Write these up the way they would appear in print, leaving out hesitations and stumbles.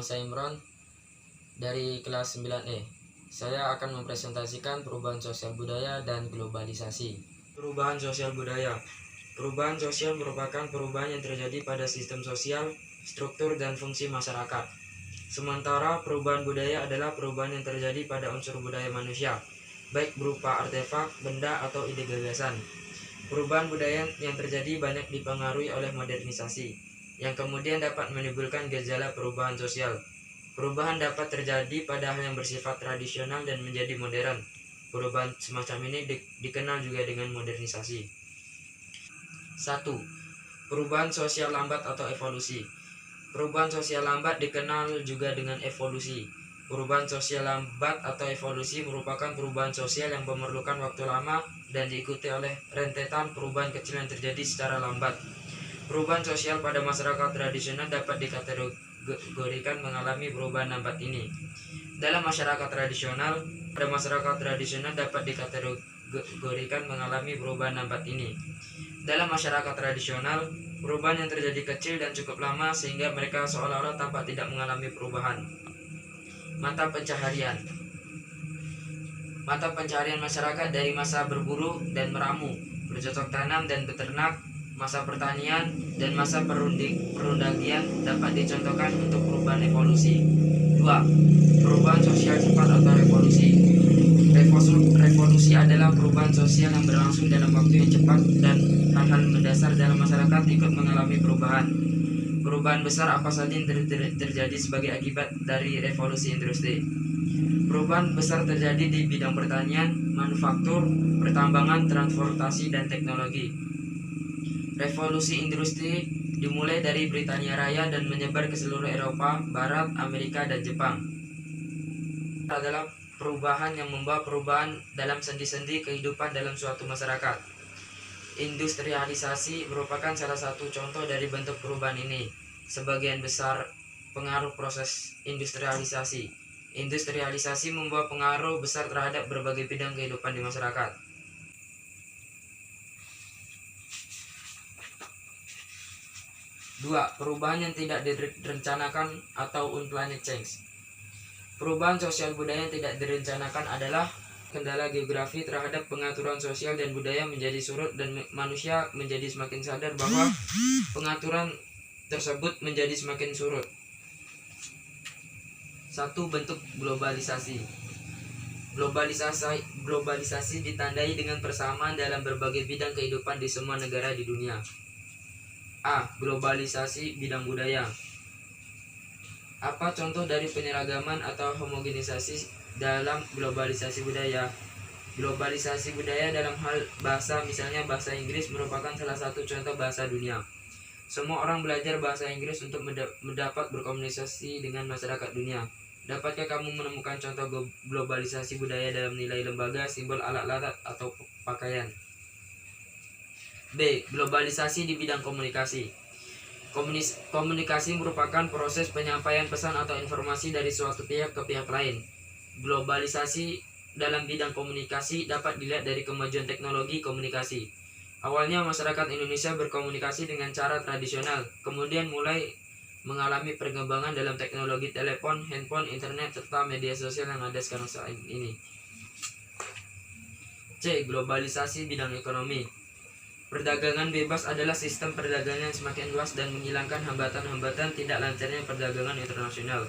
saya Imron dari kelas 9E. Saya akan mempresentasikan perubahan sosial budaya dan globalisasi. Perubahan sosial budaya. Perubahan sosial merupakan perubahan yang terjadi pada sistem sosial, struktur, dan fungsi masyarakat. Sementara perubahan budaya adalah perubahan yang terjadi pada unsur budaya manusia, baik berupa artefak, benda, atau ide gagasan. Perubahan budaya yang terjadi banyak dipengaruhi oleh modernisasi, yang kemudian dapat menimbulkan gejala perubahan sosial. Perubahan dapat terjadi pada hal yang bersifat tradisional dan menjadi modern. Perubahan semacam ini dikenal juga dengan modernisasi. 1. Perubahan sosial lambat atau evolusi. Perubahan sosial lambat dikenal juga dengan evolusi. Perubahan sosial lambat atau evolusi merupakan perubahan sosial yang memerlukan waktu lama dan diikuti oleh rentetan perubahan kecil yang terjadi secara lambat. Perubahan sosial pada masyarakat tradisional dapat dikategorikan mengalami perubahan lambat ini. Dalam masyarakat tradisional, dapat dikategorikan mengalami perubahan lambat ini. Dalam masyarakat tradisional, perubahan yang terjadi kecil dan cukup lama sehingga mereka seolah-olah tampak tidak mengalami perubahan. Mata pencaharian. Mata pencaharian masyarakat dari masa berburu dan meramu, bercocok tanam dan beternak, masa pertanian, dan masa perundagian dapat dicontohkan untuk perubahan evolusi. 2. Perubahan sosial cepat atau revolusi. Revolusi adalah perubahan sosial yang berlangsung dalam waktu yang cepat dan hal-hal mendasar dalam masyarakat ikut mengalami perubahan. Perubahan besar apa saja yang terjadi sebagai akibat dari revolusi industri. Perubahan besar terjadi di bidang pertanian, manufaktur, pertambangan, transportasi, dan teknologi. Revolusi industri dimulai dari Britania Raya dan menyebar ke seluruh Eropa, Barat, Amerika, dan Jepang. Adalah perubahan yang membawa perubahan dalam sendi-sendi kehidupan dalam suatu masyarakat. Industrialisasi merupakan salah satu contoh dari bentuk perubahan ini. Sebagian besar pengaruh proses industrialisasi. Industrialisasi membawa pengaruh besar terhadap berbagai bidang kehidupan di masyarakat. Dua, perubahan yang tidak direncanakan atau unplanned change. Perubahan sosial budaya yang tidak direncanakan adalah kendala geografi terhadap pengaturan sosial dan budaya menjadi surut dan manusia menjadi semakin sadar bahwa pengaturan tersebut menjadi semakin surut. 1. Bentuk globalisasi. Globalisasi ditandai dengan persamaan dalam berbagai bidang kehidupan di semua negara di dunia. A. Globalisasi bidang budaya. Apa contoh dari penyeragaman atau homogenisasi dalam globalisasi budaya? Globalisasi budaya dalam hal bahasa, misalnya bahasa Inggris, merupakan salah satu contoh bahasa dunia. Semua orang belajar bahasa Inggris untuk mendapat berkomunikasi dengan masyarakat dunia. Dapatkah kamu menemukan contoh globalisasi budaya dalam nilai lembaga, simbol, alat-alat, atau pakaian? B. Globalisasi di bidang komunikasi. Komunikasi merupakan proses penyampaian pesan atau informasi dari suatu pihak ke pihak lain. Globalisasi dalam bidang komunikasi dapat dilihat dari kemajuan teknologi komunikasi. Awalnya masyarakat Indonesia berkomunikasi dengan cara tradisional, kemudian mulai mengalami perkembangan dalam teknologi telepon, handphone, internet, serta media sosial yang ada sekarang saat ini. C. Globalisasi bidang ekonomi. Perdagangan bebas adalah sistem perdagangan yang semakin luas dan menghilangkan hambatan-hambatan tidak lancarnya perdagangan internasional.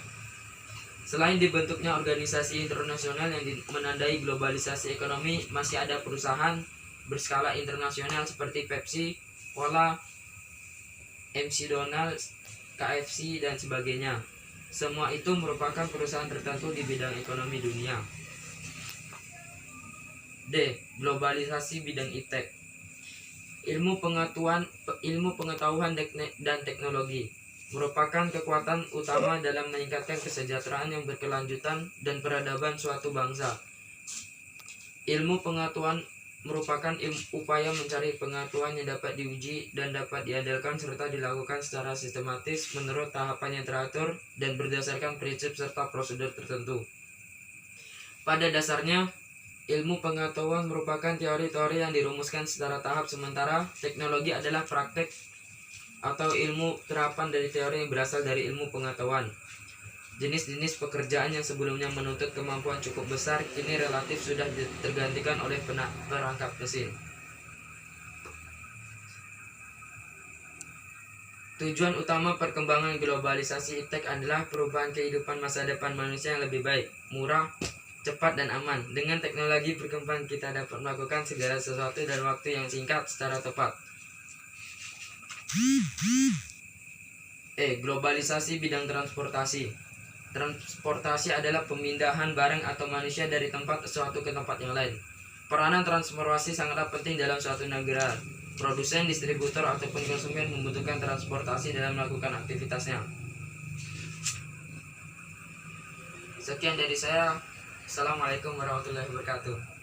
Selain dibentuknya organisasi internasional yang menandai globalisasi ekonomi, masih ada perusahaan berskala internasional seperti Pepsi, Cola, McDonald's, KFC, dan sebagainya. Semua itu merupakan perusahaan tertentu di bidang ekonomi dunia. D. Globalisasi bidang iptek. Ilmu pengetahuan dan teknologi merupakan kekuatan utama dalam meningkatkan kesejahteraan yang berkelanjutan dan peradaban suatu bangsa. Ilmu pengetahuan merupakan upaya mencari pengetahuan yang dapat diuji dan dapat diandalkan serta dilakukan secara sistematis menurut tahapan yang teratur dan berdasarkan prinsip serta prosedur tertentu. Pada dasarnya, ilmu pengetahuan merupakan teori-teori yang dirumuskan secara tahap, sementara teknologi adalah praktek atau ilmu terapan dari teori yang berasal dari ilmu pengetahuan. Jenis-jenis pekerjaan yang sebelumnya menuntut kemampuan cukup besar kini relatif sudah tergantikan oleh perangkat mesin. Tujuan utama perkembangan globalisasi iptek adalah perubahan kehidupan masa depan manusia yang lebih baik, murah, cepat, dan aman. Dengan teknologi berkembang kita dapat melakukan segala sesuatu dalam waktu yang singkat secara tepat. Globalisasi bidang transportasi. Transportasi adalah pemindahan barang atau manusia dari tempat suatu ke tempat yang lain. Peranan transportasi sangatlah penting dalam suatu negara. Produsen, distributor, ataupun konsumen membutuhkan transportasi dalam melakukan aktivitasnya. Sekian dari saya. Assalamualaikum warahmatullahi wabarakatuh.